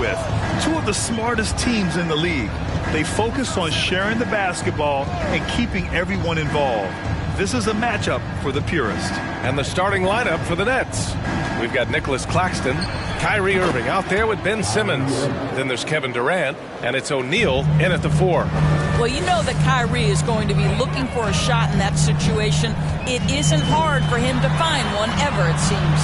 with. Two of the smartest teams in the league. They focus on sharing the basketball and keeping everyone involved. This is a matchup for the purist. And the starting lineup for the Nets. We've got Nicholas Claxton, Kyrie Irving out there with Ben Simmons. Then there's Kevin Durant, and it's O'Neal in at the 4. Well, you know that Kyrie is going to be looking for a shot in that situation. It isn't hard for him to find one ever, it seems.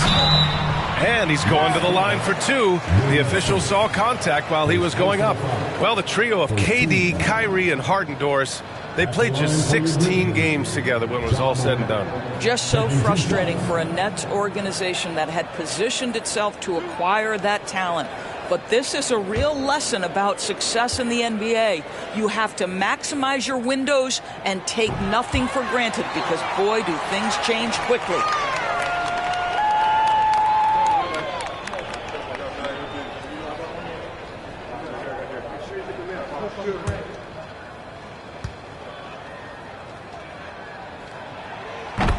And he's going to the line for 2. The official saw contact while he was going up. Well, the trio of KD, Kyrie, and Harden, Doris, they played just 16 games together when it was all said and done. Just so frustrating for a Nets organization that had positioned itself to acquire that talent. But this is a real lesson about success in the NBA. You have to maximize your windows and take nothing for granted because, boy, do things change quickly.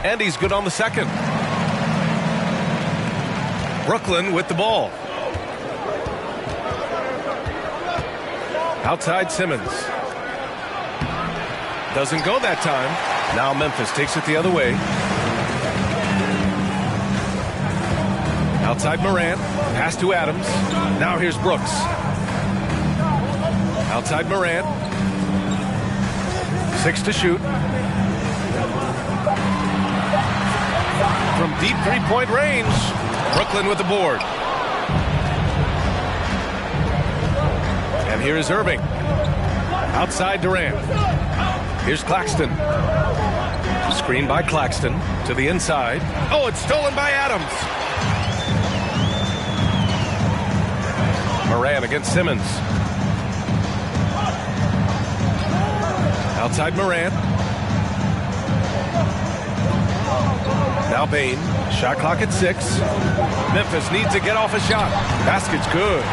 And he's good on the second. Brooklyn with the ball. Outside Simmons. Doesn't go that time. Now Memphis takes it the other way. Outside Morant. Pass to Adams. Now here's Brooks. Outside Morant. 6 to shoot. From deep three-point range, Brooklyn with the board. And here is Irving. Outside Durant. Here's Claxton. Screen by Claxton to the inside. Oh, it's stolen by Adams. Morant against Simmons. Outside Morant. Now Bain. Shot clock at 6. Memphis needs to get off a shot. Basket's good.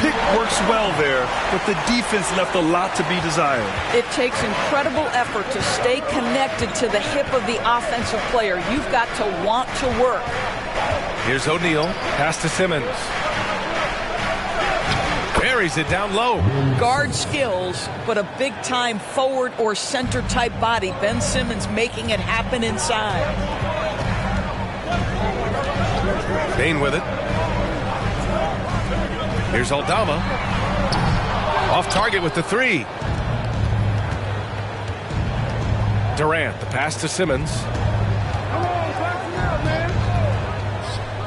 Pick works well there, but the defense left a lot to be desired. It takes incredible effort to stay connected to the hip of the offensive player. You've got to want to work. Here's O'Neal. Pass to Simmons. Buries it down low. Guard skills, but a big-time forward or center-type body. Ben Simmons making it happen inside. Bain with it. Here's Aldama. Off target with the 3. Durant, the pass to Simmons.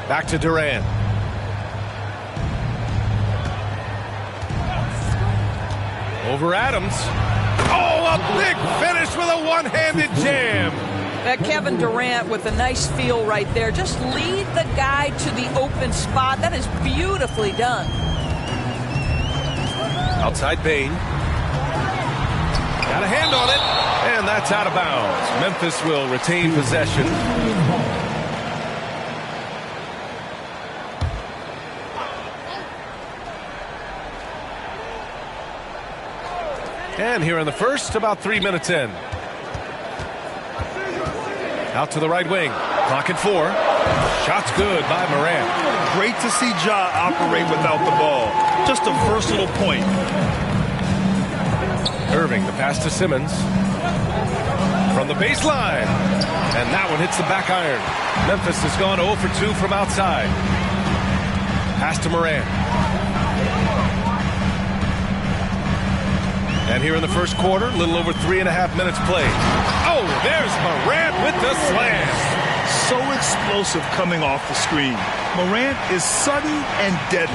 Back to Durant. Over Adams. Oh, a big finish with a one-handed jam. Kevin Durant with a nice feel right there. Just lead the guy to the open spot. That is beautifully done. Outside Bain. Got a hand on it, and that's out of bounds. Memphis will retain possession. And here in the first, about 3 minutes in. Out to the right wing. Clock at 4. Shot's good by Morant. Great to see Ja operate without the ball. Just a versatile point. Irving, the pass to Simmons. From the baseline. And that one hits the back iron. Memphis has gone 0 for 2 from outside. Pass to Morant. And here in the first quarter, a little over 3.5 minutes played. Oh, there's Morant with the slam. So explosive coming off the screen. Morant is sudden and deadly.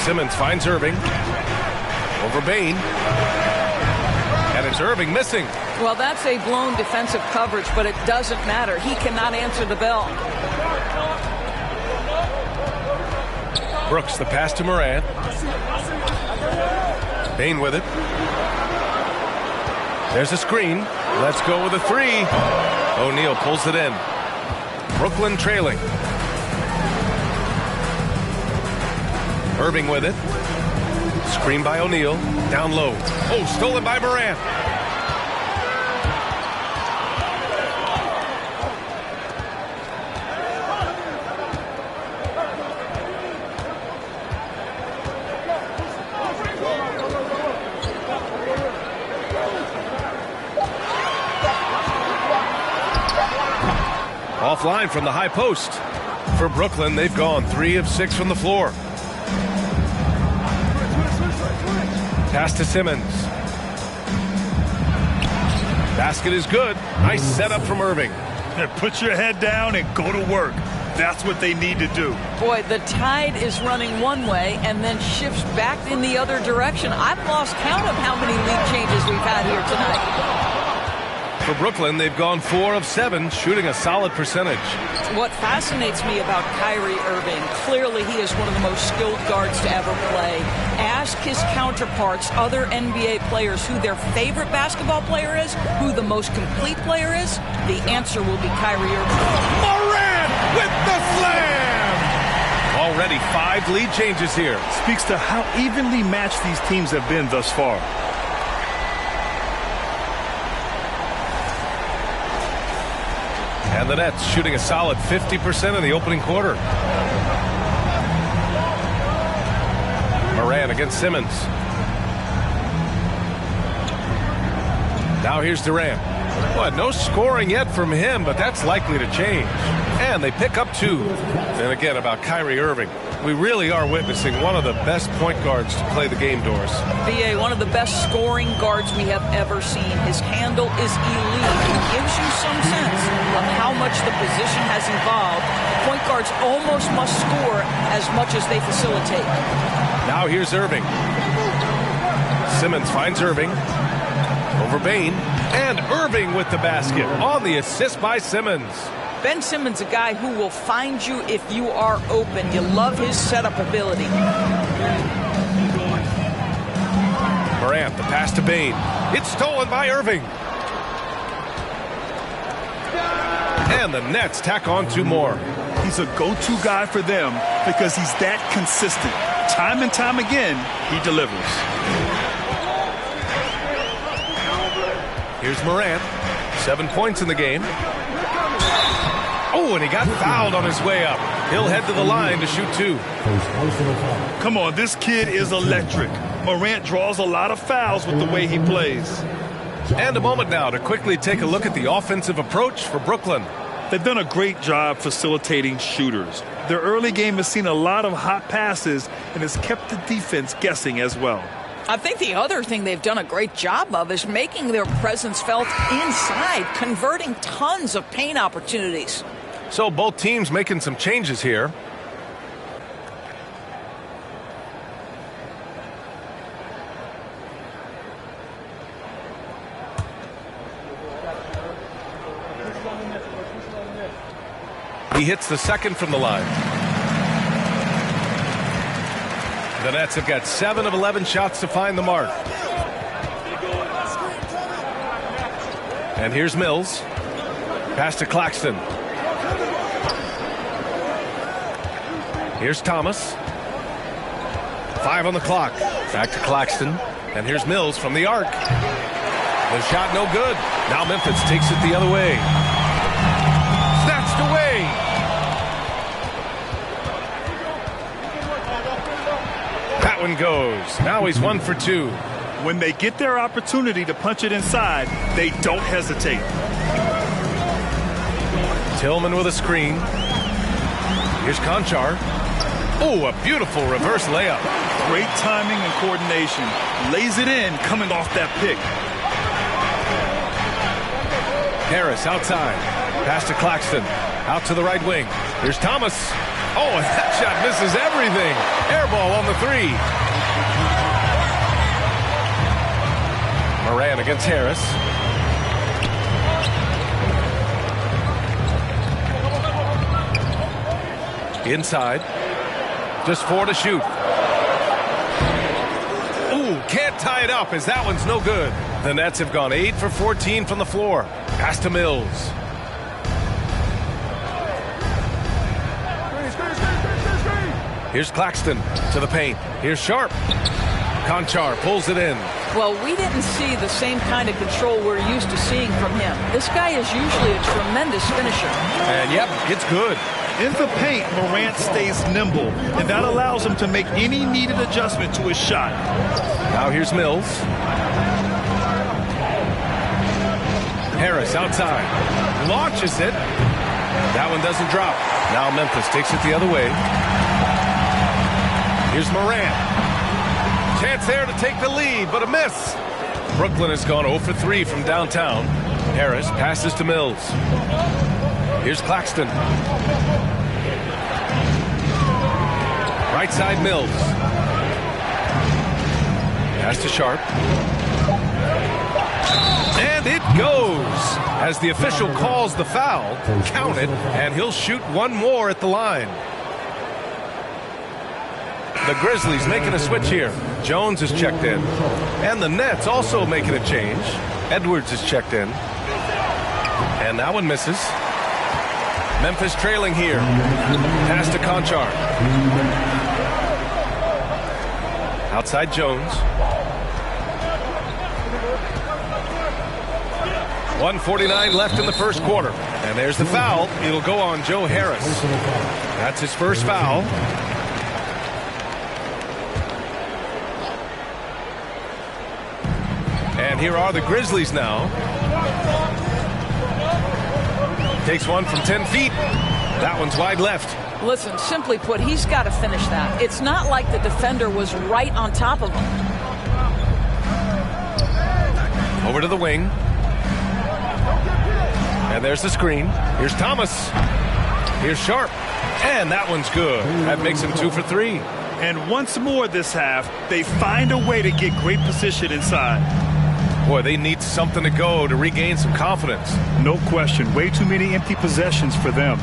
Simmons finds Irving. Over Bain. And it's Irving missing. Well, that's a blown defensive coverage, but it doesn't matter. He cannot answer the bell. Brooks, the pass to Morant. Bain with it. There's a screen. Let's go with a 3. O'Neal pulls it in. Brooklyn trailing. Irving with it. Screen by O'Neal. Down low. Oh, stolen by Morant. Offline from the high post. For Brooklyn, they've gone 3 of 6 from the floor. Pass to Simmons. Basket is good. Nice setup from Irving. Put your head down and go to work. That's what they need to do. Boy, the tide is running one way and then shifts back in the other direction. I've lost count of how many lead changes we've had here tonight. For Brooklyn, they've gone 4 of 7, shooting a solid percentage. What fascinates me about Kyrie Irving, clearly he is one of the most skilled guards to ever play. Ask his counterparts, other NBA players, who their favorite basketball player is, who the most complete player is. The answer will be Kyrie Irving. Morant with the slam! Already 5 lead changes here. Speaks to how evenly matched these teams have been thus far. And the Nets shooting a solid 50% in the opening quarter. Morant against Simmons. Now here's Durant. Well, no scoring yet from him, but that's likely to change. And they pick up 2. And again, about Kyrie Irving. We really are witnessing one of the best point guards to play the game, Doris. BA, one of the best scoring guards we have ever seen. His handle is elite. It gives you some sense of how much the position has evolved. Point guards almost must score as much as they facilitate. Now here's Irving. Simmons finds Irving. Over Bain. And Irving with the basket on the assist by Simmons. Ben Simmons, a guy who will find you if you are open. You love his setup ability. Morant, the pass to Bain. It's stolen by Irving. And the Nets tack on 2 more. He's a go-to guy for them because he's that consistent. Time and time again, he delivers. Here's Morant. 7 points in the game. Oh, and he got fouled on his way up. He'll head to the line to shoot 2. Come on, this kid is electric. Morant draws a lot of fouls with the way he plays. And a moment now to quickly take a look at the offensive approach for Brooklyn. They've done a great job facilitating shooters. Their early game has seen a lot of hot passes and has kept the defense guessing as well. I think the other thing they've done a great job of is making their presence felt inside, converting tons of paint opportunities. So both teams making some changes here. He hits the second from the line. The Nets have got 7 of 11 shots to find the mark. And here's Mills. Pass to Claxton. Here's Thomas. 5 on the clock. Back to Claxton. And here's Mills from the arc. The shot no good. Now Memphis takes it the other way. Snatched away. That one goes. Now he's 1 for 2. When they get their opportunity to punch it inside, they don't hesitate. Tillman with a screen. Here's Conchar. Oh, a beautiful reverse layup. Great timing and coordination. Lays it in coming off that pick. Harris outside. Pass to Claxton. Out to the right wing. Here's Thomas. Oh, and that shot misses everything. Air ball on the 3. Morant against Harris. Inside. Just 4 to shoot. Ooh, can't tie it up as that one's no good. The Nets have gone 8 for 14 from the floor. Pass to Mills. Here's Claxton to the paint. Here's Sharp. Conchar pulls it in. Well, we didn't see the same kind of control we're used to seeing from him. This guy is usually a tremendous finisher. And yep, it's good. In the paint, Morant stays nimble, and that allows him to make any needed adjustment to his shot. Now here's Mills. Harris outside. Launches it. That one doesn't drop. Now Memphis takes it the other way. Here's Morant. Chance there to take the lead, but a miss. Brooklyn has gone 0 for 3 from downtown. Harris passes to Mills. Here's Claxton. Right side Mills. Pass to Sharp. And it goes. As the official calls the foul, count it, and he'll shoot one more at the line. The Grizzlies making a switch here. Jones is checked in. And the Nets also making a change. Edwards is checked in. And that one misses. Memphis trailing here. Pass to Conchar. Outside Jones. 1:49 left in the first quarter. And there's the foul. It'll go on Joe Harris. That's his first foul. And here are the Grizzlies now. Takes one from 10 feet. That one's wide left. Listen, simply put, he's got to finish that. It's not like the defender was right on top of him. Over to the wing. And there's the screen. Here's Thomas. Here's Sharp. And that one's good. That makes him 2 for 3. And once more this half, they find a way to get great position inside. Boy, they need something to go to regain some confidence. No question. Way too many empty possessions for them.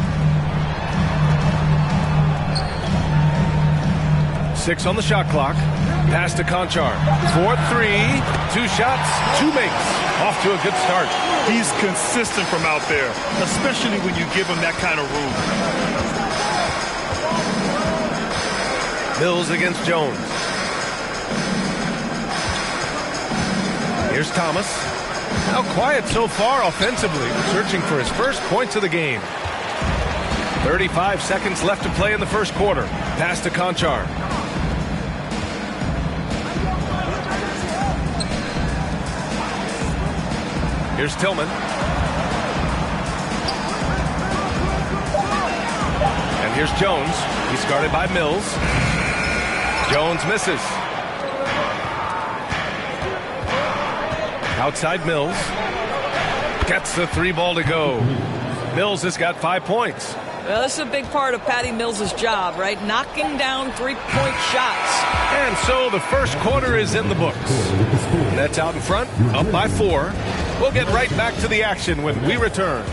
6 on the shot clock. Pass to Conchar. 4-3. 2 shots, 2 makes. Off to a good start. He's consistent from out there, especially when you give him that kind of room. Mills against Jones. Here's Thomas. Now quiet so far offensively, searching for his first points of the game. 35 seconds left to play in the first quarter. Pass to Conchar. Here's Tillman. And here's Jones. He's guarded by Mills. Jones misses. Outside Mills. Gets the 3 ball to go. Mills has got 5 points. Well, this is a big part of Patty Mills' job, right? Knocking down 3-point shots. And so the first quarter is in the books. Nets out in front, up by 4. We'll get right back to the action when we return.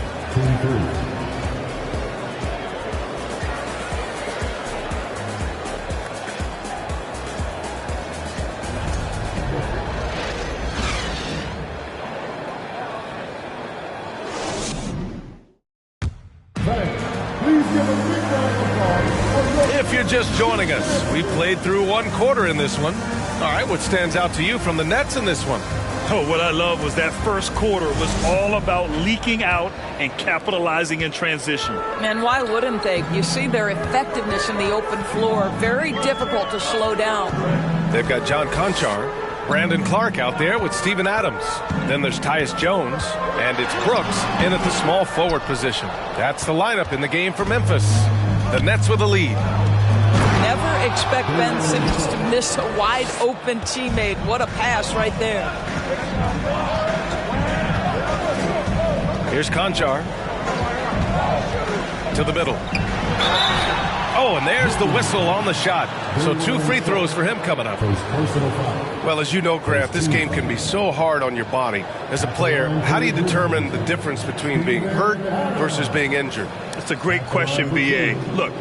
If you're just joining us, we played through 1 quarter in this one. All right, what stands out to you from the Nets in this one? Oh, what I love was that first quarter was all about leaking out and capitalizing in transition. And why wouldn't they? You see their effectiveness in the open floor. Very difficult to slow down. They've got John Conchar, Brandon Clark out there with Steven Adams. Then there's Tyus Jones, and it's Brooks in at the small forward position. That's the lineup in the game for Memphis. The Nets with a lead. Never expect Ben Simmons to miss a wide-open teammate. What a pass right there. Here's Conchar. To the middle. Oh, and there's the whistle on the shot. So 2 free throws for him coming up. Well, as you know, Grant, this game can be so hard on your body. As a player, how do you determine the difference between being hurt versus being injured? It's a great question, B.A. Look,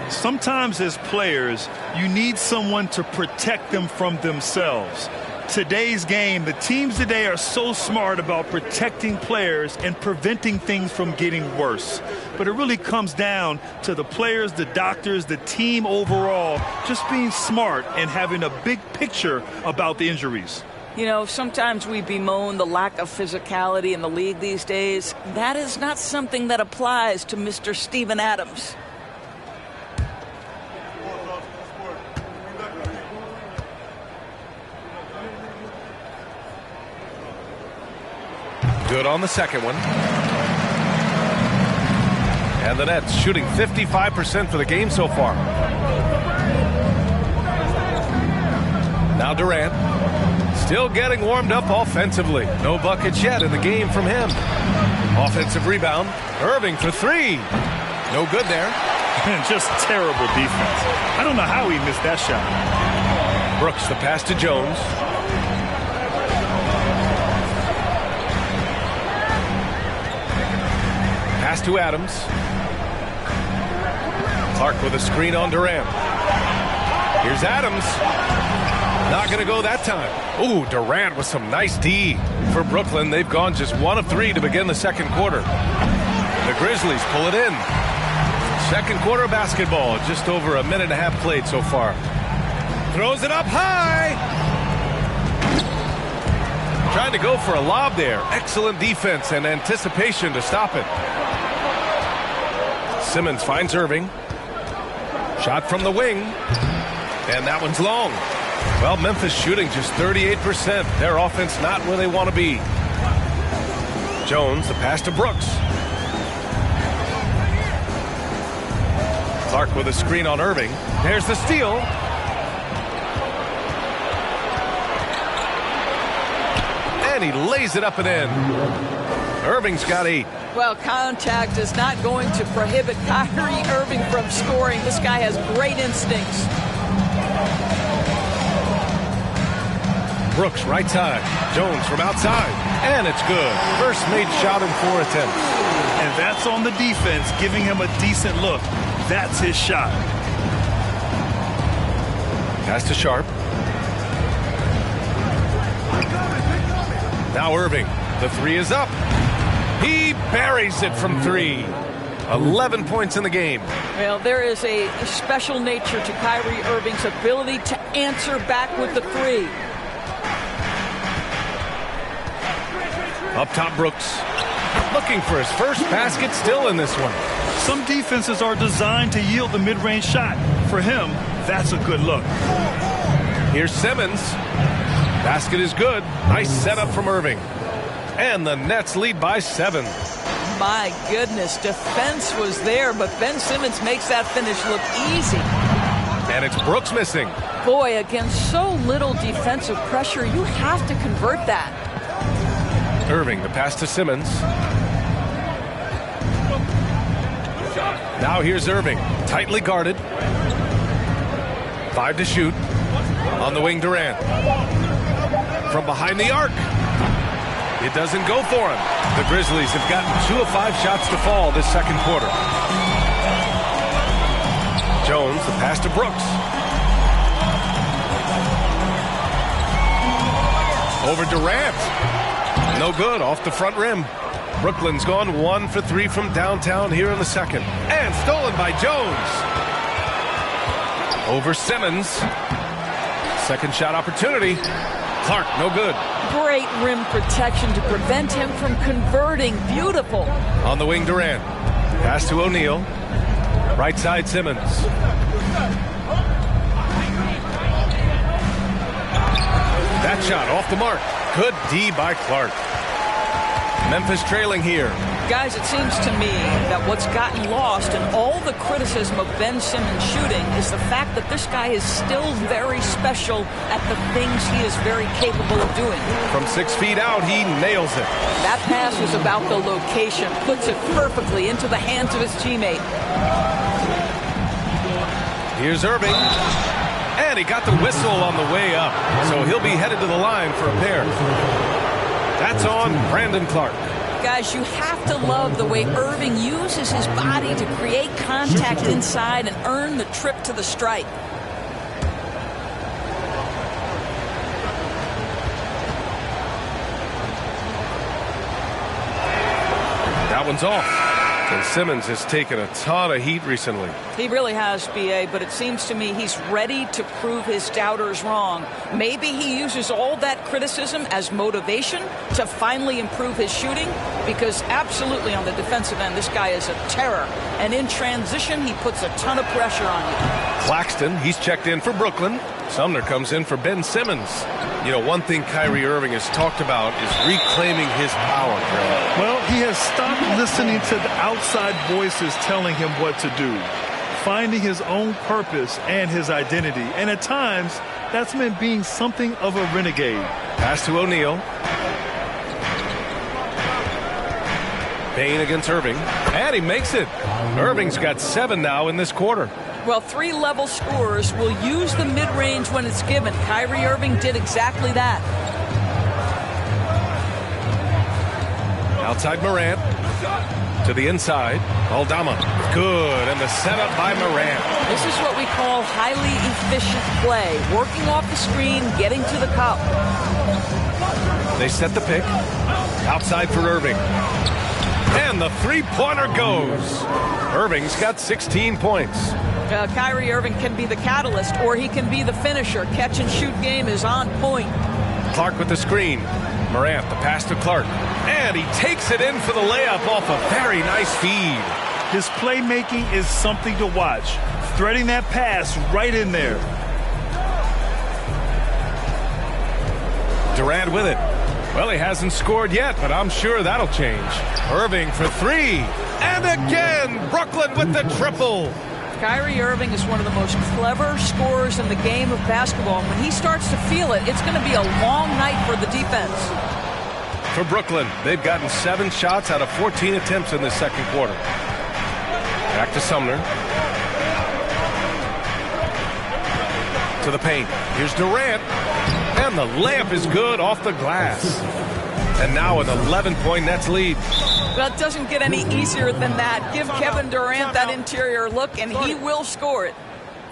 sometimes as players, you need someone to protect them from themselves. Today's game, the teams today are so smart about protecting players and preventing things from getting worse. But it really comes down to the players, the doctors, the team overall, just being smart and having a big picture about the injuries. You know, sometimes we bemoan the lack of physicality in the league these days. That is not something that applies to Mr. Steven Adams. Good on the second one. And the Nets shooting 55% for the game so far. Now Durant. Still getting warmed up offensively. No buckets yet in the game from him. Offensive rebound. Irving for three. No good there. Just terrible defense. I don't know how he missed that shot. Brooks, the pass to Jones. Pass to Adams. Clark with a screen on Durant. Here's Adams. Not going to go that time. Ooh, Durant with some nice D for Brooklyn. They've gone just 1 of 3 to begin the second quarter. The Grizzlies pull it in. Second quarter basketball. Just over a minute and a half played so far. Throws it up high. Trying to go for a lob there. Excellent defense and anticipation to stop it. Simmons finds Irving. Shot from the wing. And that one's long. Well, Memphis shooting just 38%. Their offense not where they want to be. Jones, the pass to Brooks. Clark with a screen on Irving. There's the steal. And he lays it up and in. Irving's got 8. Well, contact is not going to prohibit Kyrie Irving from scoring. This guy has great instincts. Brooks right side. Jones from outside. And it's good. First made shot in 4 attempts. And that's on the defense, giving him a decent look. That's his shot. Pass to Sharp. Now Irving. The 3 is up. He buries it from 3. 11 points in the game. Well, there is a special nature to Kyrie Irving's ability to answer back with the 3. Up top, Brooks. Looking for his first basket, still in this one. Some defenses are designed to yield the mid-range shot. For him, that's a good look. Here's Simmons. Basket is good. Nice setup from Irving. And the Nets lead by 7. My goodness, defense was there, but Ben Simmons makes that finish look easy. And it's Brooks missing. Boy, against so little defensive pressure, you have to convert that. Irving, the pass to Simmons. Now here's Irving, tightly guarded. 5 to shoot. On the wing, Durant. From behind the arc. It doesn't go for him. The Grizzlies have gotten 2 of 5 shots to fall this second quarter. Jones, the pass to Brooks. Over Durant. No good, off the front rim. Brooklyn's gone 1 for 3 from downtown here in the second. And stolen by Jones. Over Simmons. Second shot opportunity. Clark, no good. Great rim protection to prevent him from converting. Beautiful. On the wing, Durant. Pass to O'Neal. Right side, Simmons. That shot off the mark. Good D by Clark. Memphis trailing here. Guys, it seems to me that what's gotten lost in all the criticism of Ben Simmons shooting is the fact that this guy is still very special at the things he is very capable of doing. From 6 feet out, he nails it. That pass was about the location, puts it perfectly into the hands of his teammate. Here's Irving. And he got the whistle on the way up. So he'll be headed to the line for a pair. That's on Brandon Clark. Guys, you have to love the way Irving uses his body to create contact inside and earn the trip to the stripe. That one's off. And Simmons has taken a ton of heat recently. He really has, B.A., but it seems to me he's ready to prove his doubters wrong. Maybe he uses all that criticism as motivation to finally improve his shooting, because absolutely on the defensive end, this guy is a terror. And in transition, he puts a ton of pressure on you. Claxton, he's checked in for Brooklyn. Sumner comes in for Ben Simmons. You know, one thing Kyrie Irving has talked about is reclaiming his power, Greg. Well, he has stopped listening to the outside voices telling him what to do, finding his own purpose and his identity. And at times, that's meant being something of a renegade. Pass to O'Neal. Payne against Irving. And he makes it. Irving's got 7 now in this quarter. Well, 3-level scorers will use the mid-range when it's given. Kyrie Irving did exactly that. Outside Morant. To the inside. Aldama. Good. And the setup by Morant. This is what we call highly efficient play. Working off the screen, getting to the cup. They set the pick. Outside for Irving. And the three-pointer goes. Irving's got 16 points. Kyrie Irving can be the catalyst, or he can be the finisher. Catch-and-shoot game is on point. Clark with the screen. Morant, the pass to Clark. And he takes it in for the layup off a very nice feed. His playmaking is something to watch. Threading that pass right in there. Durant with it. Well, he hasn't scored yet, but I'm sure that'll change. Irving for 3. And again, Brooklyn with the triple. Kyrie Irving is one of the most clever scorers in the game of basketball. And when he starts to feel it, it's going to be a long night for the defense. For Brooklyn, they've gotten 7 shots out of 14 attempts in this second quarter. Back to Sumner. To the paint. Here's Durant. And the layup is good off the glass. And now an 11-point Nets lead. Well, it doesn't get any easier than that. Give Kevin Durant that interior look, and he will score it.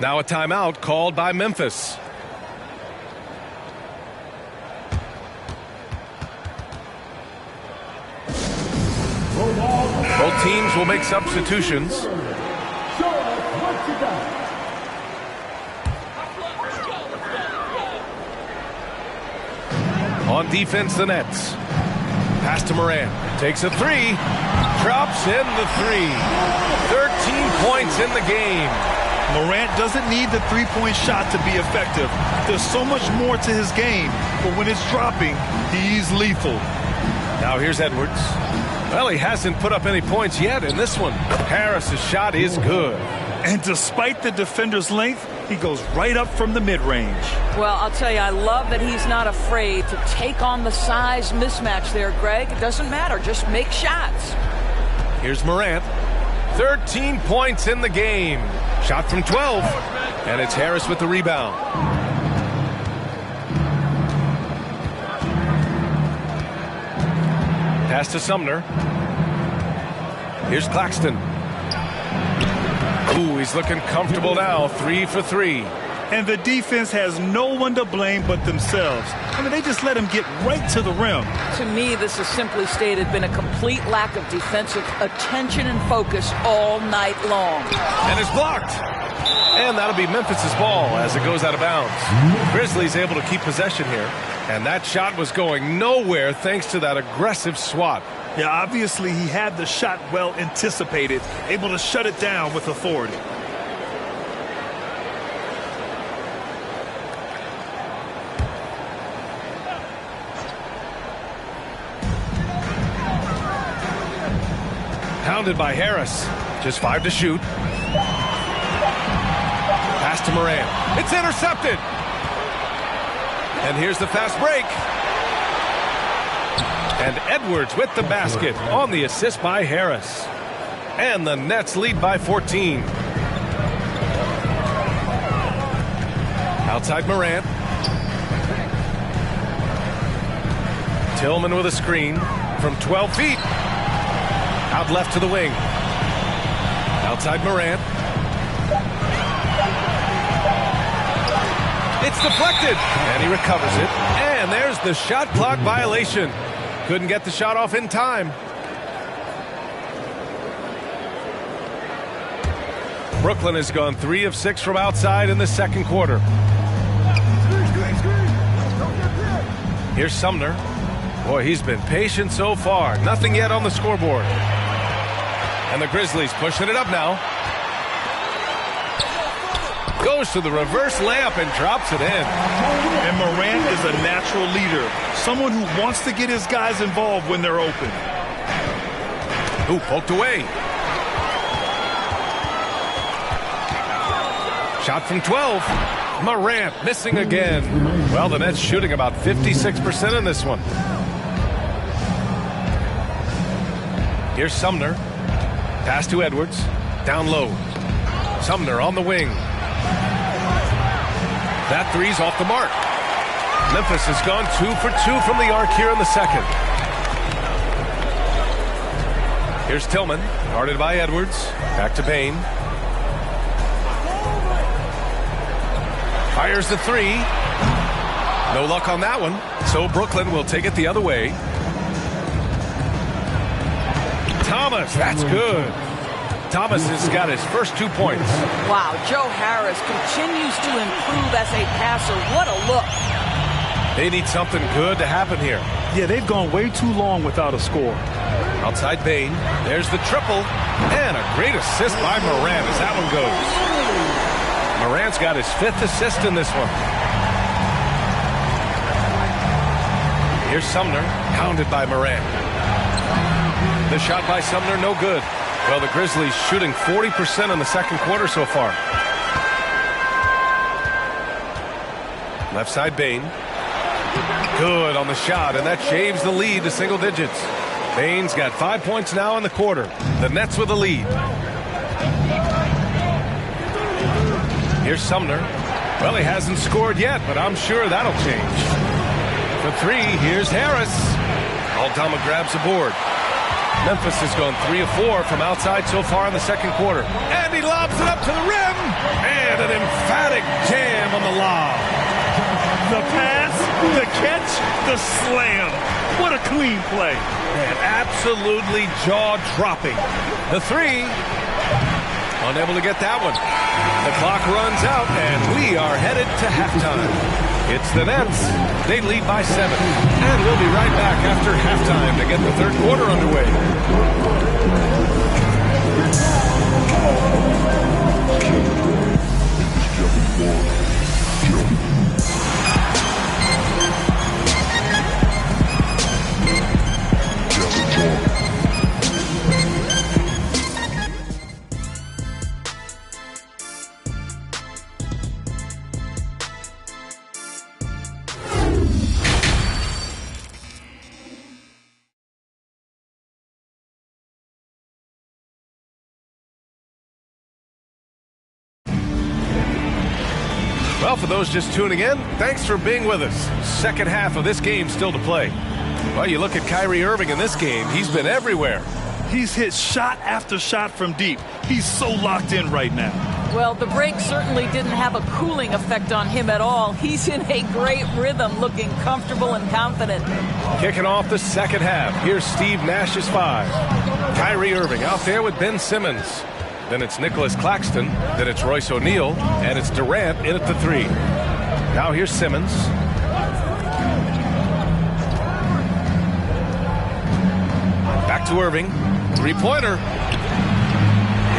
Now a timeout called by Memphis. Both teams will make substitutions. On defense, the Nets. Pass to Morant. Takes a 3. Drops in the 3. 13 points in the game. Morant doesn't need the three-point shot to be effective. There's so much more to his game, but when it's dropping, he's lethal. Now here's Edwards. Well, he hasn't put up any points yet in this one. Harris's shot is good. And despite the defender's length, he goes right up from the mid-range. Well, I'll tell you, I love that he's not afraid to take on the size mismatch there, Greg. It doesn't matter. Just make shots. Here's Morant. 13 points in the game. Shot from 12. And it's Harris with the rebound. Pass to Sumner. Here's Claxton. Ooh, he's looking comfortable now. 3 for 3. And the defense has no one to blame but themselves. I mean, they just let him get right to the rim. To me, this has simply stated been a complete lack of defensive attention and focus all night long. And it's blocked. And that'll be Memphis's ball as it goes out of bounds. Grizzlies able to keep possession here. And that shot was going nowhere thanks to that aggressive swat. Yeah, obviously he had the shot well anticipated, able to shut it down with authority. Pounded by Harris. Just 5 to shoot. Pass to Morant. It's intercepted. And here's the fast break. And Edwards with the basket on the assist by Harris. And the Nets lead by 14. Outside Morant. Tillman with a screen from 12 feet. Out left to the wing. Outside Morant. It's deflected. And he recovers it. And there's the shot clock violation. Couldn't get the shot off in time. Brooklyn has gone 3 of 6 from outside in the second quarter. Here's Sumner. Boy, he's been patient so far. Nothing yet on the scoreboard. And the Grizzlies pushing it up now. Goes to the reverse layup and drops it in. And Morant is a natural leader, someone who wants to get his guys involved when they're open. Ooh, poked away. Shot from 12. Morant missing again. Well, the Nets shooting about 56% in this one. Here's Sumner. Pass to Edwards. Down low. Sumner on the wing. That three's off the mark. Memphis has gone 2 for 2 from the arc here in the second. Here's Tillman. Guarded by Edwards. Back to Bain. Fires the three. No luck on that one. So Brooklyn will take it the other way. Thomas, that's good. Thomas has got his first 2 points. Wow, Joe Harris continues to improve as a passer. What a look. They need something good to happen here. Yeah, they've gone way too long without a score. Outside Bain. There's the triple. And a great assist by Morant as that one goes. Morant's got his 5th assist in this one. Here's Sumner. Pounded by Morant. The shot by Sumner, no good. Well, the Grizzlies shooting 40% in the second quarter so far. Left side Bain. Good on the shot, and that shaves the lead to single digits. Bain's got 5 points now in the quarter. The Nets with the lead. Here's Sumner. Well, he hasn't scored yet, but I'm sure that'll change. For three, here's Harris. Aldama grabs the board. Memphis has gone 3 of 4 from outside so far in the second quarter. And he lobs it up to the rim. And an emphatic jam on the lob. The pass, the catch, the slam. What a clean play. And absolutely jaw-dropping. The three. Unable to get that one. The clock runs out, and we are headed to halftime. It's the Nets. They lead by 7. And we'll be right back after halftime to get the third quarter underway. Well, for those just tuning in, thanks for being with us. Second half of this game still to play. Well, you look at Kyrie Irving in this game, he's been everywhere. He's hit shot after shot from deep. He's so locked in right now. Well, the break certainly didn't have a cooling effect on him at all. He's in a great rhythm, looking comfortable and confident. Kicking off the second half, here's Steve Nash's 5. Kyrie Irving out there with Ben Simmons. Then it's Nicholas Claxton. Then it's Royce O'Neal. And it's Durant in at the 3. Now here's Simmons. Back to Irving. Three-pointer.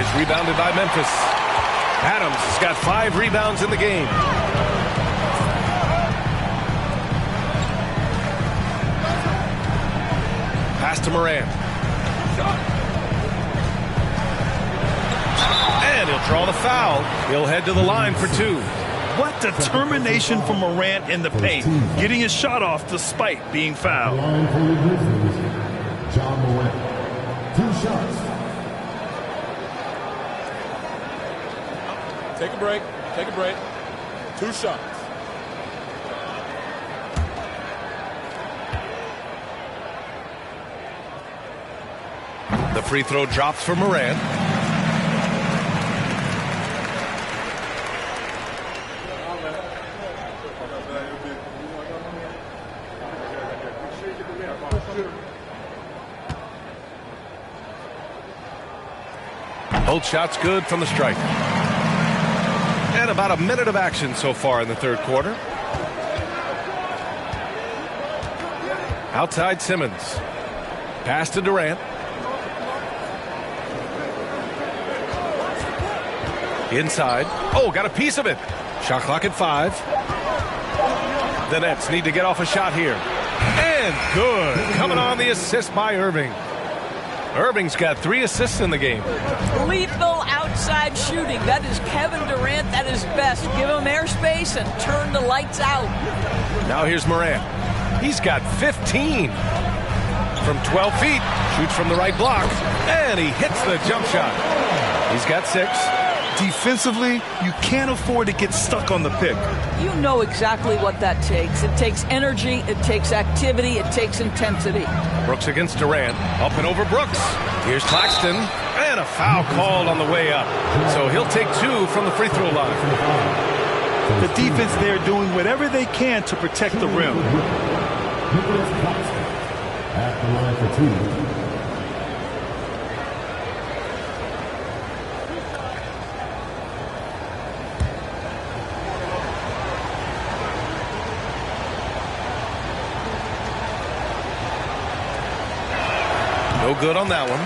It's rebounded by Memphis. Adams has got 5 rebounds in the game. Pass to Morant. And he'll draw the foul. He'll head to the line for 2. What determination from Morant in the paint, getting his shot off despite being fouled. John Morant, 2 shots. Take a break. Take a break. 2 shots. The free throw drops for Morant. Both shots good from the stripe. And about a minute of action so far in the third quarter. Outside Simmons. Pass to Durant. Inside. Oh, got a piece of it. Shot clock at 5. The Nets need to get off a shot here. And good. Coming on the assist by Irving. Irving's got 3 assists in the game. Lethal outside shooting. That is Kevin Durant at his best. Give him airspace and turn the lights out. Now here's Morant. He's got 15. From 12 feet. Shoots from the right block. And he hits the jump shot. He's got 6. Defensively, you can't afford to get stuck on the pick. You know exactly what that takes. It takes energy, it takes activity, it takes intensity. Brooks against Durant. Up and over Brooks. Here's Claxton. And a foul called on the way up. So he'll take 2 from the free throw line. The defense there doing whatever they can to protect the rim. At the line for 2. No good on that one.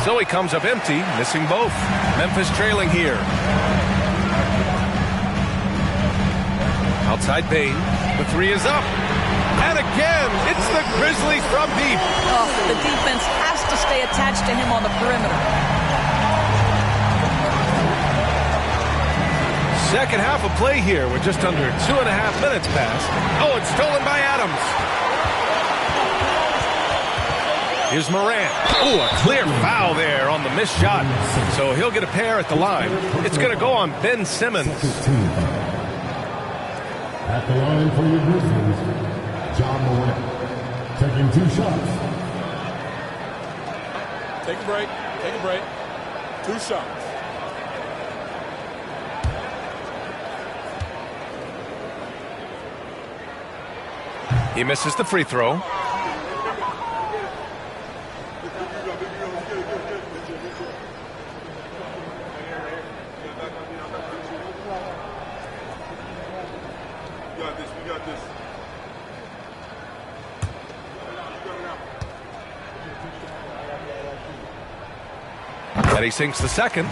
So he comes up empty, missing both. Memphis trailing here. Outside Bain. The 3 is up. And again, it's the Grizzlies from deep. Oh, the defense has to stay attached to him on the perimeter. Second half of play here with just under 2.5 minutes passed. Oh, it's stolen by Adams. Here's Morant. Oh, a clear foul there on the missed shot. So he'll get a pair at the line. It's going to go on Ben Simmons. At the line for your Grizzlies, John Morant, taking 2 shots. Take a break. Take a break. 2 shots. He misses the free throw. And he sinks the second.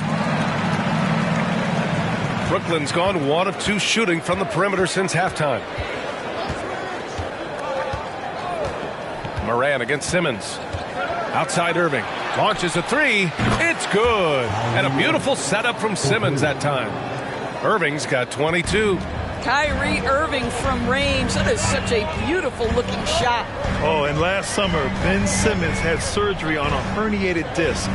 Brooklyn's gone 1 of 2 shooting from the perimeter since halftime. Morant against Simmons. Outside Irving. Launches a 3. It's good. And a beautiful setup from Simmons that time. Irving's got 22. Kyrie Irving from range. That is such a beautiful looking shot. Oh, and last summer, Ben Simmons had surgery on a herniated disc.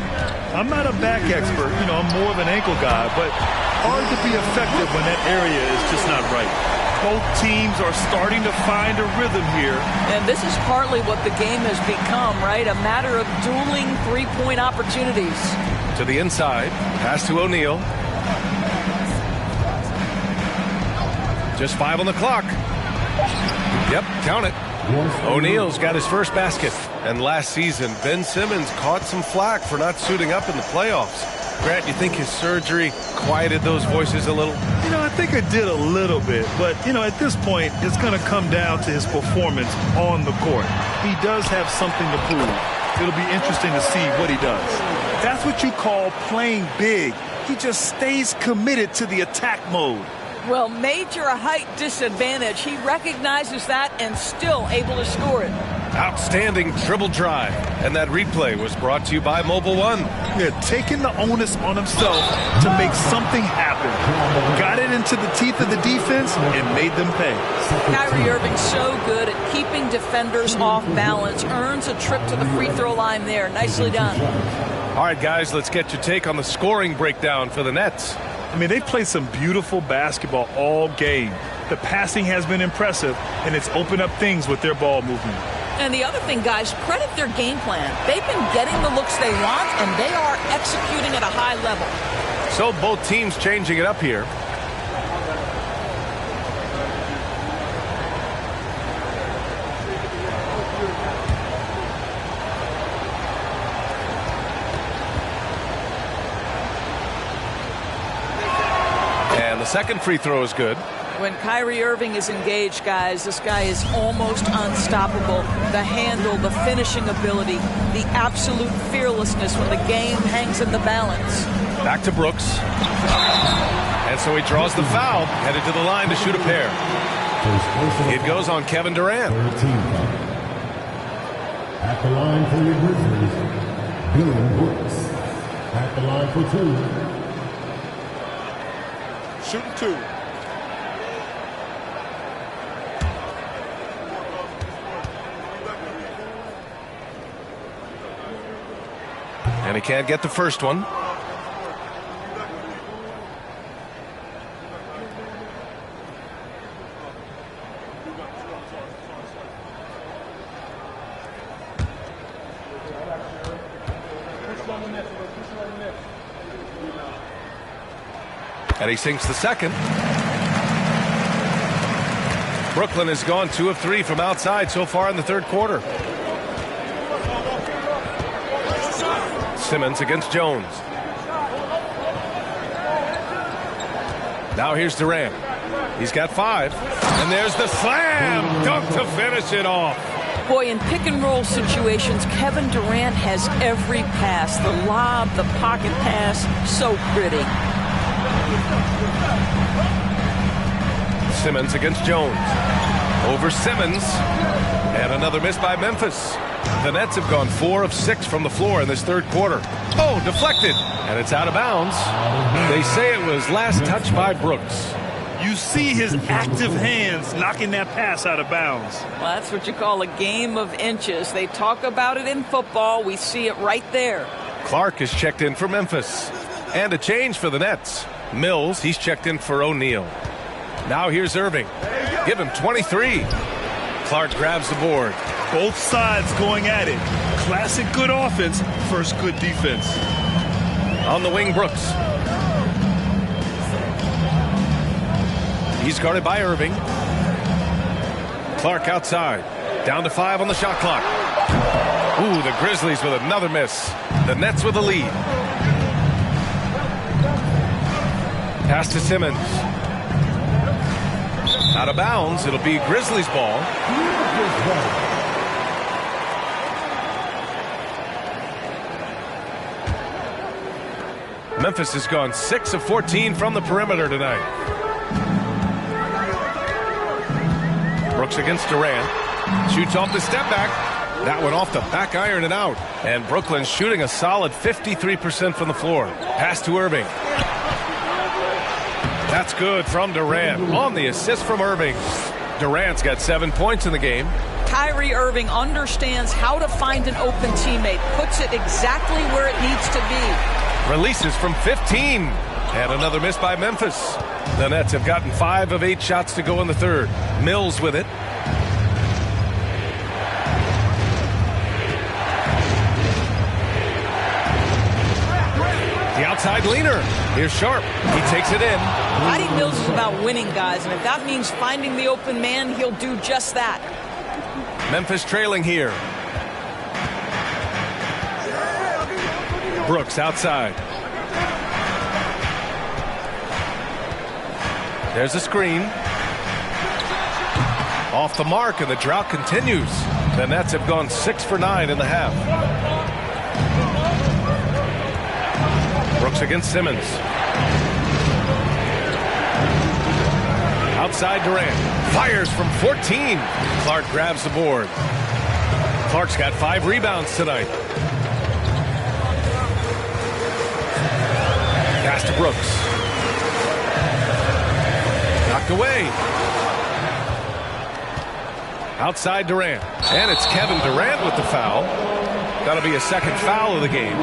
I'm not a back expert, I'm more of an ankle guy, but hard to be effective when that area is just not right. Both teams are starting to find a rhythm here. And this is partly what the game has become, right? A matter of dueling three-point opportunities. To the inside. Pass to O'Neal. Just 5 on the clock. Yep, count it. O'Neal's got his first basket. And last season, Ben Simmons caught some flack for not suiting up in the playoffs. Grant, you think his surgery quieted those voices a little? I think it did a little bit. But, at this point, it's going to come down to his performance on the court. He does have something to prove. It'll be interesting to see what he does. That's what you call playing big. He just stays committed to the attack mode. Well, major height disadvantage. He recognizes that and still able to score it. Outstanding dribble drive. And that replay was brought to you by Mobile One. Yeah, taking the onus on himself to make something happen. Got it into the teeth of the defense and made them pay. Kyrie Irving so good at keeping defenders off balance. Earns a trip to the free throw line there. Nicely done. All right, guys, let's get your take on the scoring breakdown for the Nets. They've played some beautiful basketball all game. The passing has been impressive, and it's opened up things with their ball movement. And the other thing, guys, credit their game plan. They've been getting the looks they want, and they are executing at a high level. So both teams changing it up here. the second free throw is good. When Kyrie Irving is engaged, guys, this guy is almost unstoppable. The handle, the finishing ability, the absolute fearlessness when the game hangs in the balance. Back to Brooks. And so he draws the foul, headed to the line to shoot a pair. It goes on Kevin Durant. At the line for your Grizzlies, Dylan Brooks. At the line for two. Shooting two. And he can't get the first one. And he sinks the second. Brooklyn has gone 2 of 3 from outside so far in the third quarter. Simmons against Jones. Now here's Durant. He's got 5. And there's the slam dunk to finish it off. Boy, in pick and roll situations, Kevin Durant has every pass. The lob, the pocket pass, so pretty. Simmons against Jones. Over Simmons. And another miss by Memphis. The Nets have gone 4 of 6 from the floor in this third quarter. Oh, deflected. And it's out of bounds. They say it was last touched by Brooks. You see his active hands knocking that pass out of bounds. Well, that's what you call a game of inches. They talk about it in football. We see it right there. Clark is checked in for Memphis. And a change for the Nets. Mills, he's checked in for O'Neal. Now here's Irving. Give him 23. Clark grabs the board. Both sides going at it. Classic good offense, first good defense. On the wing, Brooks. He's guarded by Irving. Clark outside. Down to 5 on the shot clock. Ooh, the Grizzlies with another miss. The Nets with the lead. Pass to Simmons. Out of bounds. It'll be Grizzlies ball. Memphis has gone 6 of 14 from the perimeter tonight. Brooks against Durant. Shoots off the step back. That went off the back iron and out. And Brooklyn shooting a solid 53% from the floor. Pass to Irving. That's good from Durant. On the assist from Irving. Durant's got 7 points in the game. Kyrie Irving understands how to find an open teammate. Puts it exactly where it needs to be. Releases from 15. And another miss by Memphis. The Nets have gotten 5 of 8 shots to go in the third. Mills with it. The outside leaner. Here's Sharp. He takes it in. Patty Mills is about winning, guys, and if that means finding the open man, he'll do just that. Memphis trailing here. Brooks outside. There's a screen. Off the mark, and the drought continues. The Nets have gone 6 for 9 in the half. Brooks against Simmons. Outside Durant. Fires from 14. Clark grabs the board. Clark's got 5 rebounds tonight. Pass to Brooks. Knocked away. Outside Durant. And it's Kevin Durant with the foul. That'll be a second foul of the game.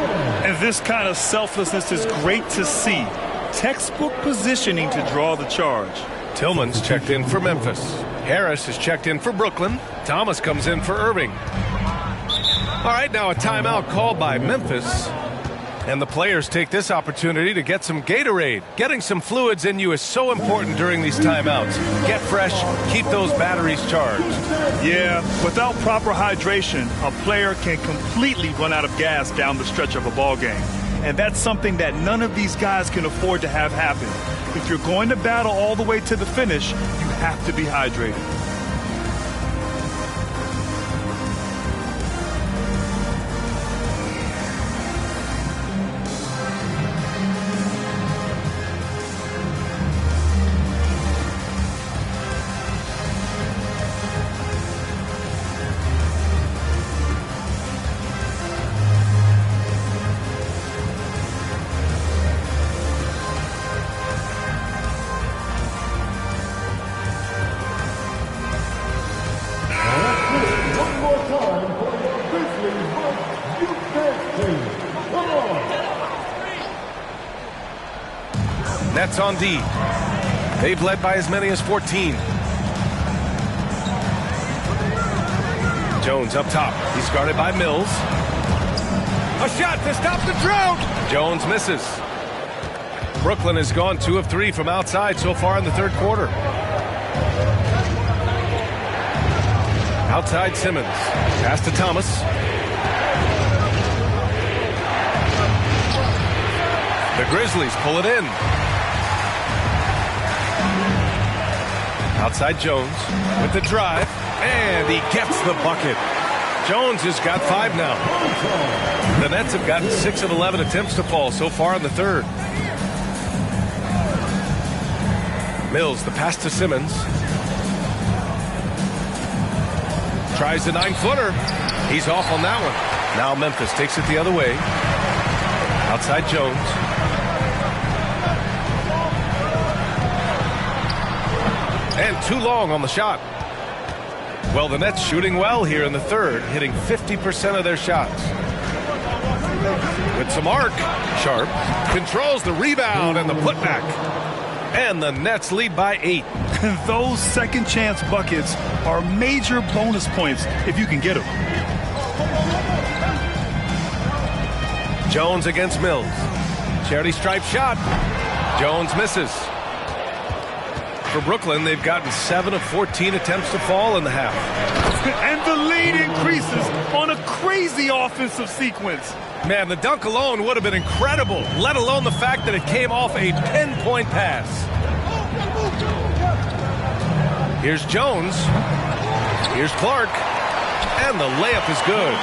And this kind of selflessness is great to see. Textbook positioning to draw the charge. Tillman's checked in for Memphis. Harris is checked in for Brooklyn. Thomas comes in for Irving. All right, now a timeout called by Memphis. And the players take this opportunity to get some Gatorade. Getting some fluids in you is so important during these timeouts. Get fresh, keep those batteries charged. Yeah, without proper hydration, a player can completely run out of gas down the stretch of a ball game. And that's something that none of these guys can afford to have happen. If you're going to battle all the way to the finish, you have to be hydrated. Nets on D. They've led by as many as 14. Jones up top. He's guarded by Mills. A shot to stop the drought. Jones misses. Brooklyn has gone 2 of 3 from outside so far in the third quarter. Outside Simmons. Pass to Thomas. The Grizzlies pull it in. Outside Jones with the drive, and he gets the bucket. Jones has got 5 now. The Nets have gotten 6 of 11 attempts to fall so far in the third. Mills, the pass to Simmons. Tries the 9-footer. He's off on that one. Now Memphis takes it the other way. Outside Jones. And too long on the shot. Well, the Nets shooting well here in the third, hitting 50% of their shots. With some arc, Sharp controls the rebound and the putback. And the Nets lead by 8. Those second chance buckets are major bonus points if you can get them. Jones against Mills. Charity stripe shot. Jones misses. For Brooklyn, they've gotten 7 of 14 attempts to fall in the half. And the lead increases on a crazy offensive sequence. Man, the dunk alone would have been incredible, let alone the fact that it came off a pinpoint pass. Here's Jones. Here's Clark. And the layup is good.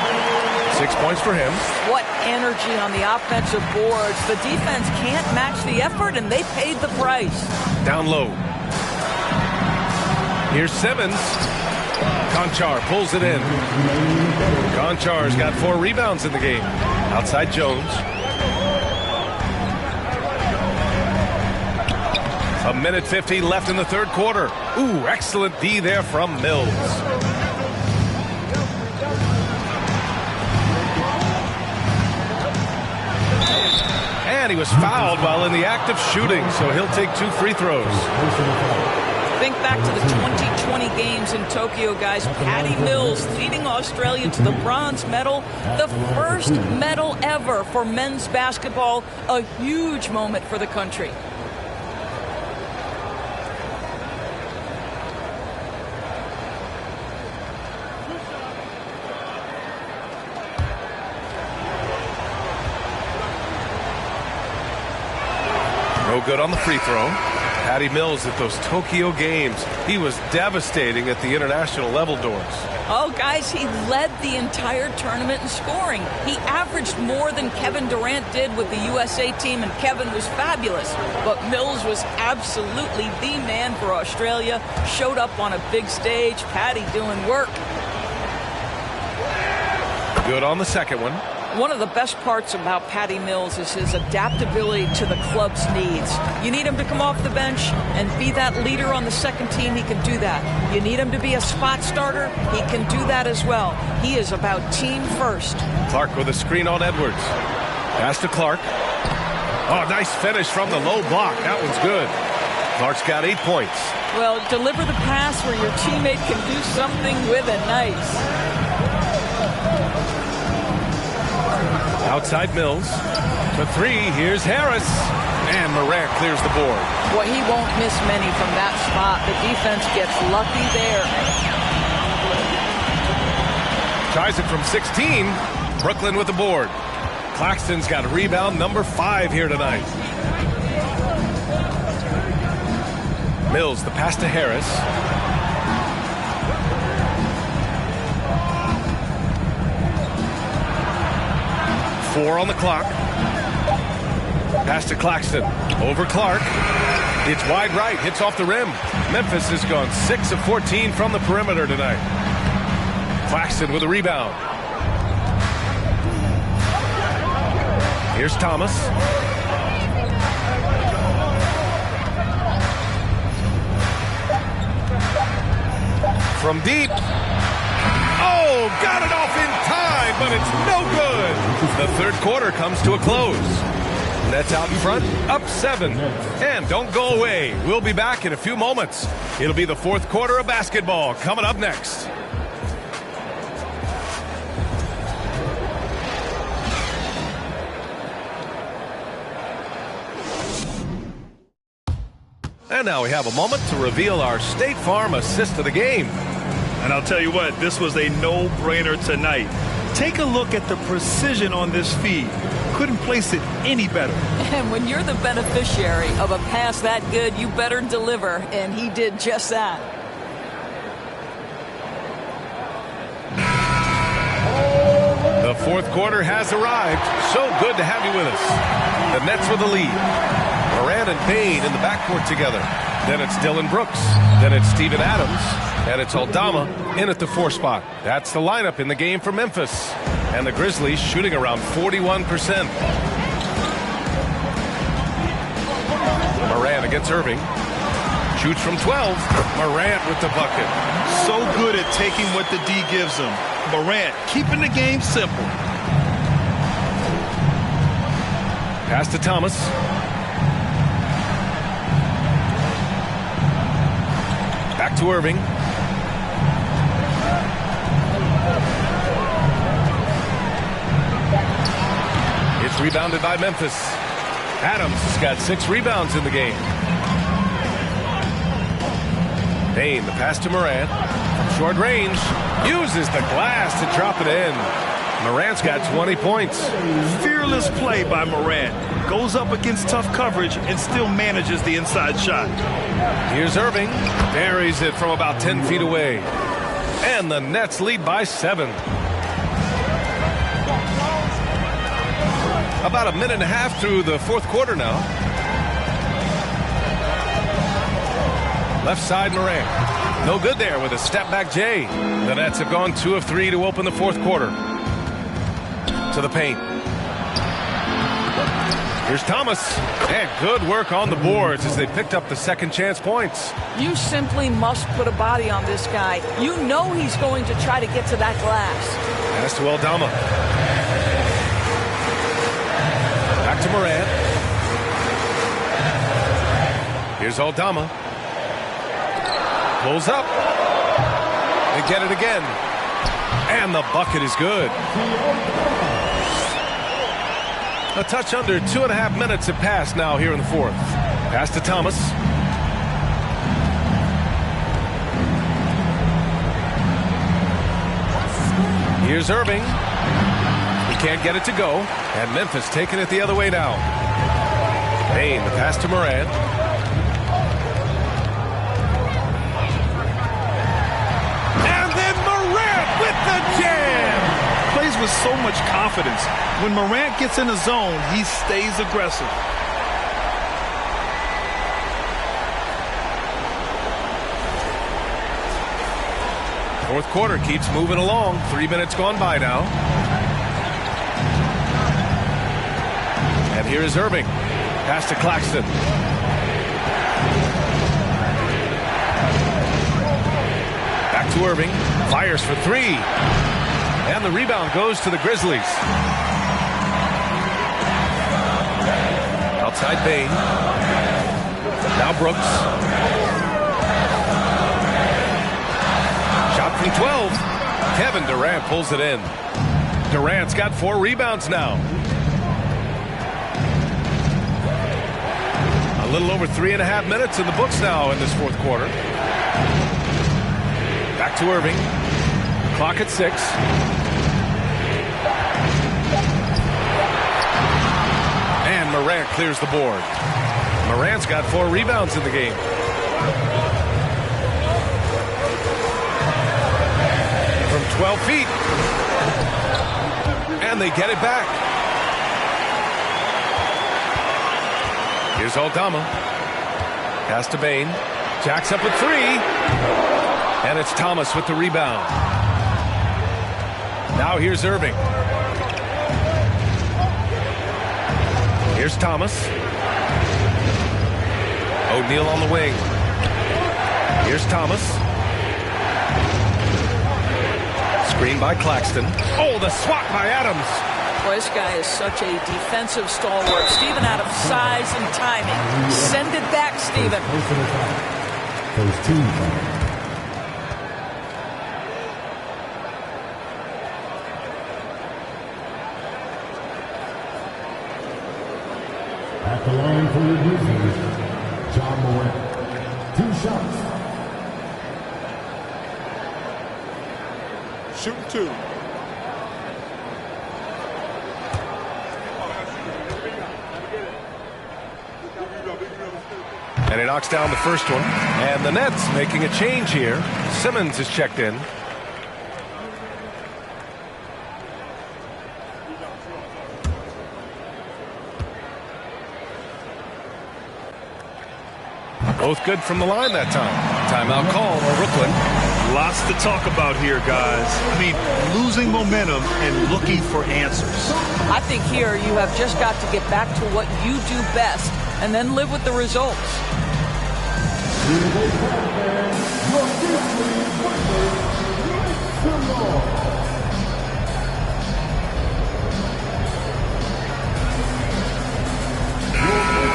6 points for him. What energy on the offensive boards. The defense can't match the effort, and they paid the price. Down low. Here's Simmons. Conchar pulls it in. Conchar's got 4 rebounds in the game. Outside Jones. A minute 50 left in the third quarter. Ooh, excellent D there from Mills. And he was fouled while in the act of shooting, so he'll take 2 free throws. Think back to the 2020 games in Tokyo, guys. Patty Mills leading Australia to the bronze medal, the first medal ever for men's basketball, a huge moment for the country. No good on the free throw. Patty Mills at those Tokyo games. He was devastating at the international level, Doris. Oh, guys, he led the entire tournament in scoring. He averaged more than Kevin Durant did with the USA team, and Kevin was fabulous. But Mills was absolutely the man for Australia. Showed up on a big stage. Patty doing work. Good on the second one. One of the best parts about Patty Mills is his adaptability to the club's needs. You need him to come off the bench and be that leader on the second team, he can do that. You need him to be a spot starter, he can do that as well. He is about team first. Clark with a screen on Edwards. Pass to Clark. Oh, nice finish from the low block. That one's good. Clark's got 8 points. Well, deliver the pass where your teammate can do something with it. Nice. Outside Mills. To 3, here's Harris. And Morant clears the board. Boy, he won't miss many from that spot. The defense gets lucky there. Tries it from 16. Brooklyn with the board. Claxton's got rebound number 5 here tonight. Mills, the pass to Harris. Four on the clock. Pass to Claxton. Over Clark. It's wide right. Hits off the rim. Memphis has gone 6 of 14 from the perimeter tonight. Claxton with a rebound. Here's Thomas. From deep. Oh, got it off in time, but it's no good. The third quarter comes to a close. Nets out in front, up 7. And don't go away. We'll be back in a few moments. It'll be the fourth quarter of basketball coming up next. And now we have a moment to reveal our State Farm assist of the game. And I'll tell you what, this was a no-brainer tonight. Take a look at the precision on this feed. Couldn't place it any better. And when you're the beneficiary of a pass that good, you better deliver. And he did just that. The fourth quarter has arrived. So good to have you with us. The Nets with the lead. Moran and Payne in the backcourt together. Then it's Dylan Brooks. Then it's Steven Adams. And it's Aldama in at the 4 spot. That's the lineup in the game for Memphis. And the Grizzlies shooting around 41%. Moran against Irving. Shoots from 12. Morant with the bucket. So good at taking what the D gives him. Morant keeping the game simple. Pass to Thomas. Back to Irving. It's rebounded by Memphis. Adams has got 6 rebounds in the game. Payne, the pass to Morant. From short range, uses the glass to drop it in. Morant's got 20 points. Fearless play by Morant. Goes up against tough coverage and still manages the inside shot. Here's Irving. Buries it from about 10 feet away. And the Nets lead by 7. About a minute and a half through the fourth quarter now. Left side Morant. No good there with a step back J. The Nets have gone 2 of 3 to open the fourth quarter. To the paint. Here's Thomas. And good work on the boards as they picked up the second chance points. You simply must put a body on this guy. You know he's going to try to get to that glass. Pass to Aldama. Back to Morant. Here's Aldama. Pulls up. They get it again. And the bucket is good. A touch under 2.5 minutes have passed now here in the fourth. Pass to Thomas. Here's Irving. He can't get it to go. And Memphis taking it the other way now. Payne, the pass to Morant. And then Morant with the jam. Plays with so much confidence. When Morant gets in the zone, he stays aggressive. Fourth quarter keeps moving along. 3 minutes gone by now. And here is Irving. Pass to Claxton. Back to Irving. Fires for 3. And the rebound goes to the Grizzlies. Outside Payne. Now Brooks. Shot from 12. Kevin Durant pulls it in. Durant's got 4 rebounds now. A little over 3.5 minutes in the books now in this fourth quarter. Back to Irving. Clock at 6. And Morant clears the board. Morant's got 4 rebounds in the game. From 12 feet. And they get it back. Here's Aldama. Pass to Bain. Jacks up with 3. And it's Thomas with the rebound. Now here's Irving. Here's Thomas. O'Neal on the wing. Here's Thomas. Screen by Claxton. Oh, the swat by Adams. Boy, this guy is such a defensive stalwart. Steven out of size and timing. Send it back, Steven. First team foul. At the line for your Grizzlies, John Morant. 2 shots. Shooting 2. And he knocks down the first one. And the Nets making a change here. Simmons is checked in. Both good from the line that time. Timeout called, Brooklyn. Lots to talk about here, guys. I mean, losing momentum and looking for answers. I think here you have just got to get back to what you do best and then live with the results.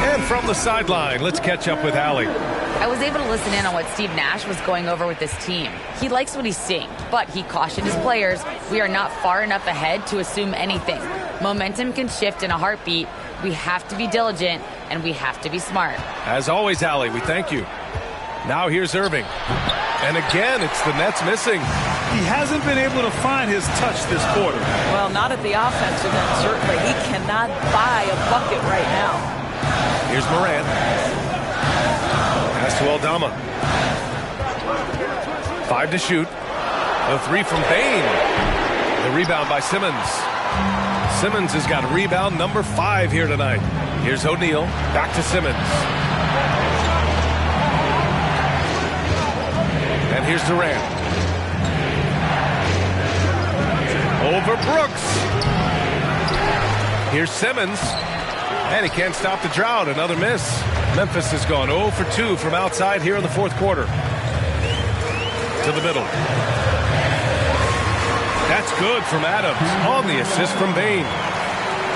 And from the sideline, let's catch up with Allie. I was able to listen in on what Steve Nash was going over with this team. He likes what he's seeing, but he cautioned his players, we are not far enough ahead to assume anything. Momentum can shift in a heartbeat. We have to be diligent, and we have to be smart. As always, Allie, we thank you. Now here's Irving. And again, it's the Nets missing. He hasn't been able to find his touch this quarter. Well, not at the offensive end, certainly. He cannot buy a bucket right now. Here's Morant. Pass to Aldama. 5 to shoot. A 3 from Bain. The rebound by Simmons. Simmons has got rebound number 5 here tonight. Here's O'Neal. Back to Simmons. And here's Durant. Over Brooks. Here's Simmons. And he can't stop the drought. Another miss. Memphis has gone 0 for 2 from outside here in the fourth quarter. To the middle. That's good from Adams on the assist from Bain.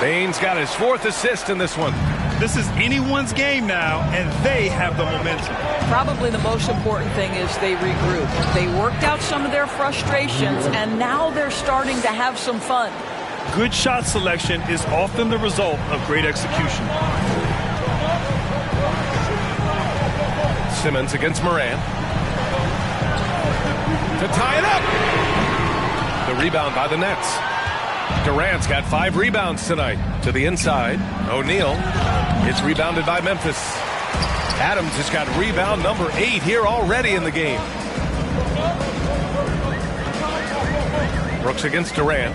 Bain's got his 4th assist in this one. This is anyone's game now, and they have the momentum. Probably the most important thing is they regroup. They worked out some of their frustrations, and now they're starting to have some fun. Good shot selection is often the result of great execution. Simmons against Morant. To tie it up. The rebound by the Nets. Durant's got 5 rebounds tonight. To the inside. O'Neal. It's rebounded by Memphis. Adams has got rebound number 8 here already in the game. Brooks against Durant.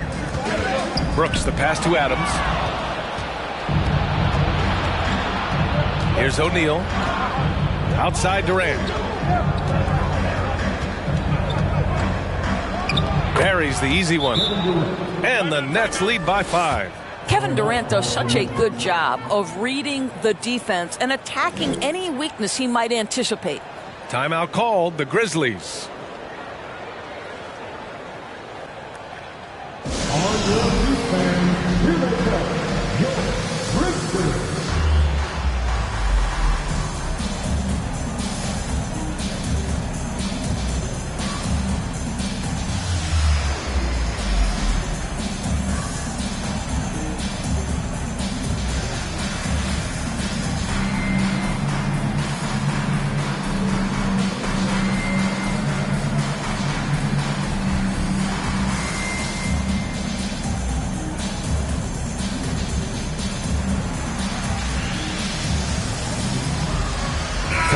Brooks, the pass to Adams. Here's O'Neal. Outside Durant. Buries the easy one. And the Nets lead by 5. Kevin Durant does such a good job of reading the defense and attacking any weakness he might anticipate. Timeout called, the Grizzlies.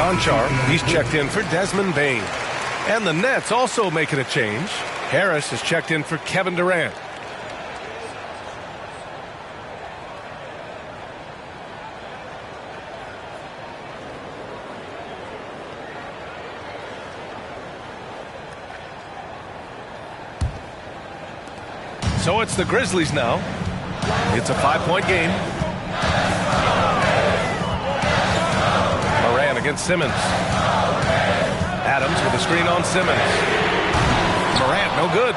Gonchar, he's checked in for Desmond Bain. And the Nets also making a change. Harris is checked in for Kevin Durant. So it's the Grizzlies now. It's a 5-point game. Moran against Simmons. Adams with a screen on Simmons. Morant, no good.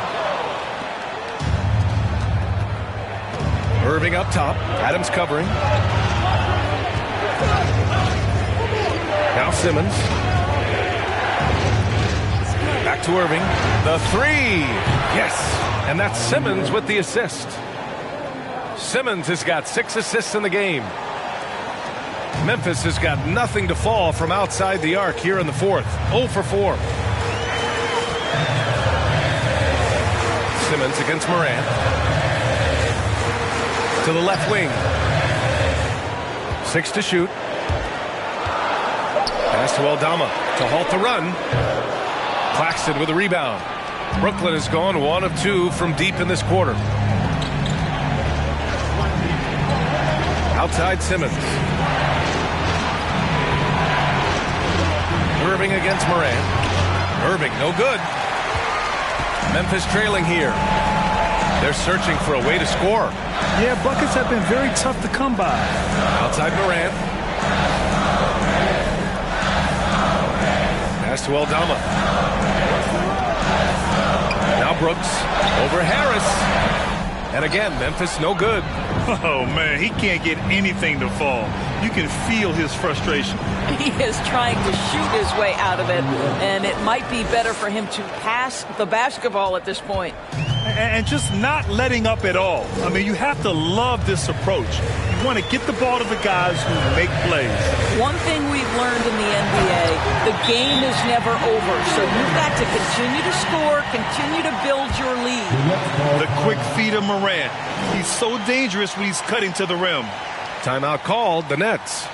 Irving up top. Adams covering. Now Simmons. Back to Irving. The three. Yes. And that's Simmons with the assist. Simmons has got 6 assists in the game. Memphis has got nothing to fall from outside the arc here in the fourth. 0 for 4. Simmons against Morant. To the left wing. 6 to shoot. Pass to Aldama to halt the run. Claxton with a rebound. Brooklyn has gone 1 of 2 from deep in this quarter. Outside Simmons. Irving against Morant. Irving, no good. Memphis trailing here. They're searching for a way to score. Yeah, buckets have been very tough to come by. Outside Morant. Pass to Aldama. Now Brooks over Harris. And again, Memphis no good. Oh, man, he can't get anything to fall. You can feel his frustration. He is trying to shoot his way out of it, and it might be better for him to pass the basketball at this point. And just not letting up at all. I mean, you have to love this approach. You want to get the ball to the guys who make plays. One thing we've learned in the NBA, the game is never over. So you've got to continue to score, continue to build your lead. The quick feed of Morant. He's so dangerous when he's cutting to the rim. Timeout called, the Nets.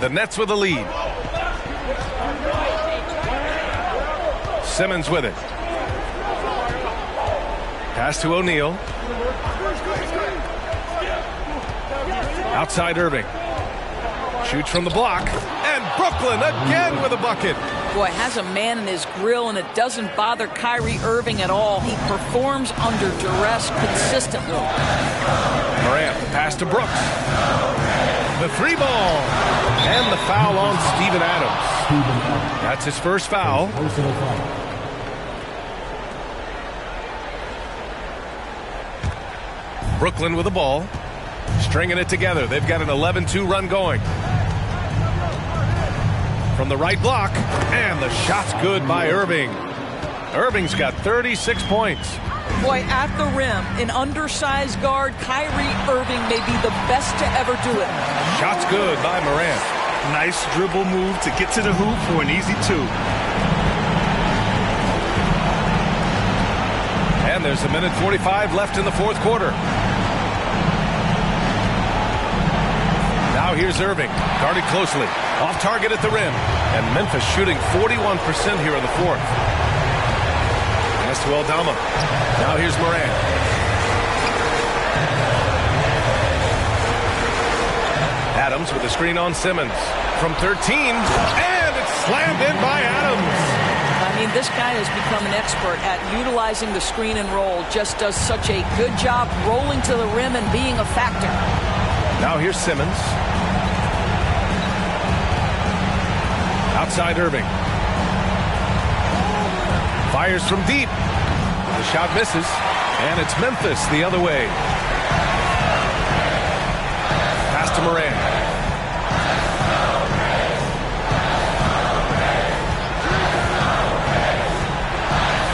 The Nets with the lead. Simmons with it. Pass to O'Neal. Outside Irving. Shoots from the block. And Brooklyn again with a bucket. Boy, has a man in his grill, and it doesn't bother Kyrie Irving at all. He performs under duress consistently. Morant, pass to Brooks. The three ball. And the foul on Steven Adams. That's his first foul. Brooklyn with the ball. Stringing it together. They've got an 11-2 run going. From the right block. And the shot's good by Irving. Irving's got 36 points. Boy, at the rim, an undersized guard, Kyrie Irving may be the best to ever do it. Shot's good by Morant. Nice dribble move to get to the hoop for an easy 2. And there's a minute 45 left in the fourth quarter. Now here's Irving, guarded closely, off target at the rim, and Memphis shooting 41% here in the fourth. Pass to Aldama. Now here's Morant. Adams with a screen on Simmons from 13, and it's slammed in by Adams. I mean, this guy has become an expert at utilizing the screen and roll. Just does such a good job rolling to the rim and being a factor. Now here's Simmons. Outside Irving. Fires from deep. The shot misses, and it's Memphis the other way. Pass to Morant.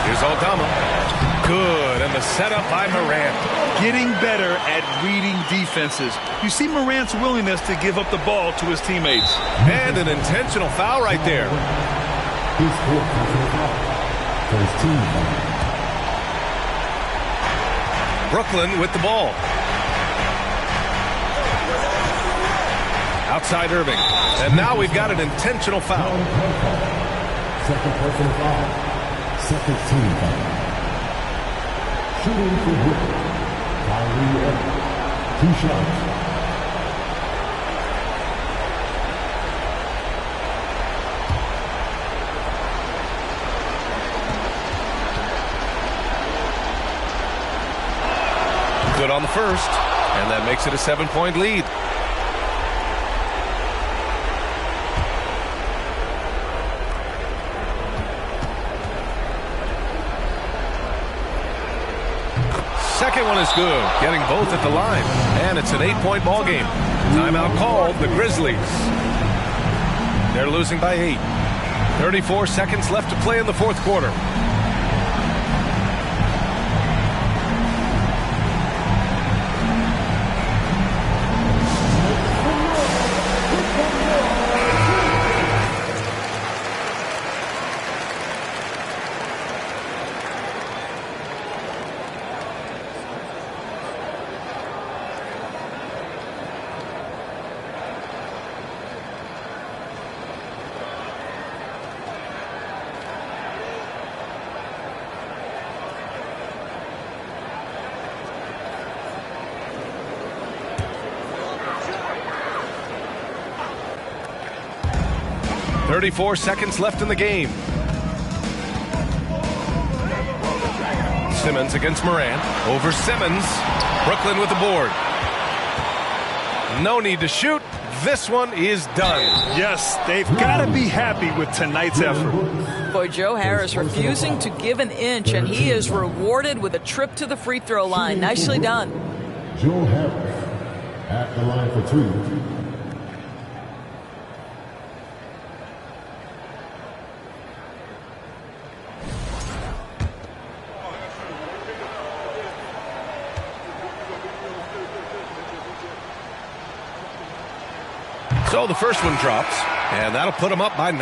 Here's Aldama. Good, and the setup by Morant. Getting better at reading defenses. You see Morant's willingness to give up the ball to his teammates. And an intentional foul right there. His fourth personal foul. First team foul. Brooklyn with the ball. Outside Irving. And now we've got an intentional foul. Second personal foul. Second team foul. Shooting for Brooklyn. Kyrie Irving. 2 shots. Good on the first, and that makes it a 7-point lead. Second one is good, getting both at the line, and it's an 8-point ball game. Timeout called, the Grizzlies. They're losing by 8. 34 seconds left to play in the fourth quarter. .34 seconds left in the game. Simmons against Morant. Over Simmons. Brooklyn with the board. No need to shoot. This one is done. Yes, they've got to be happy with tonight's effort. Boy, Joe Harris refusing to give an inch, and he is rewarded with a trip to the free throw line. Nicely done. Joe Harris at the line for 2. So the first one drops, and that'll put him up by 9.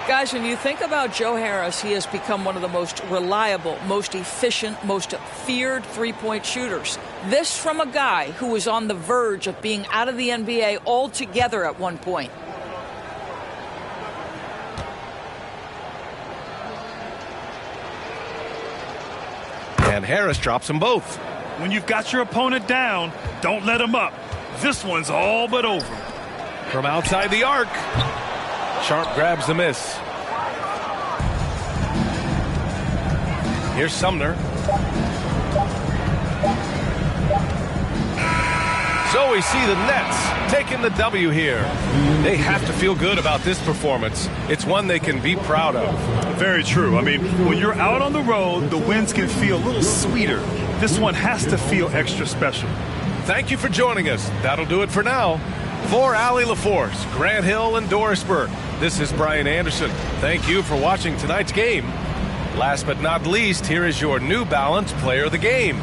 Guys, when you think about Joe Harris, he has become one of the most reliable, most efficient, most feared three-point shooters. This from a guy who was on the verge of being out of the NBA altogether at one point. And Harris drops them both. When you've got your opponent down, don't let him up. This one's all but over. From outside the arc. Sharp grabs the miss. Here's Sumner. So we see the Nets taking the W here. They have to feel good about this performance. It's one they can be proud of. Very true. I mean, when you're out on the road, the wins can feel a little sweeter. This one has to feel extra special. Thank you for joining us. That'll do it for now. For Allie LaForce, Grant Hill, and Dorisburg, this is Brian Anderson. Thank you for watching tonight's game. Last but not least, here is your New Balance Player of the Game,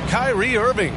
Kyrie Irving.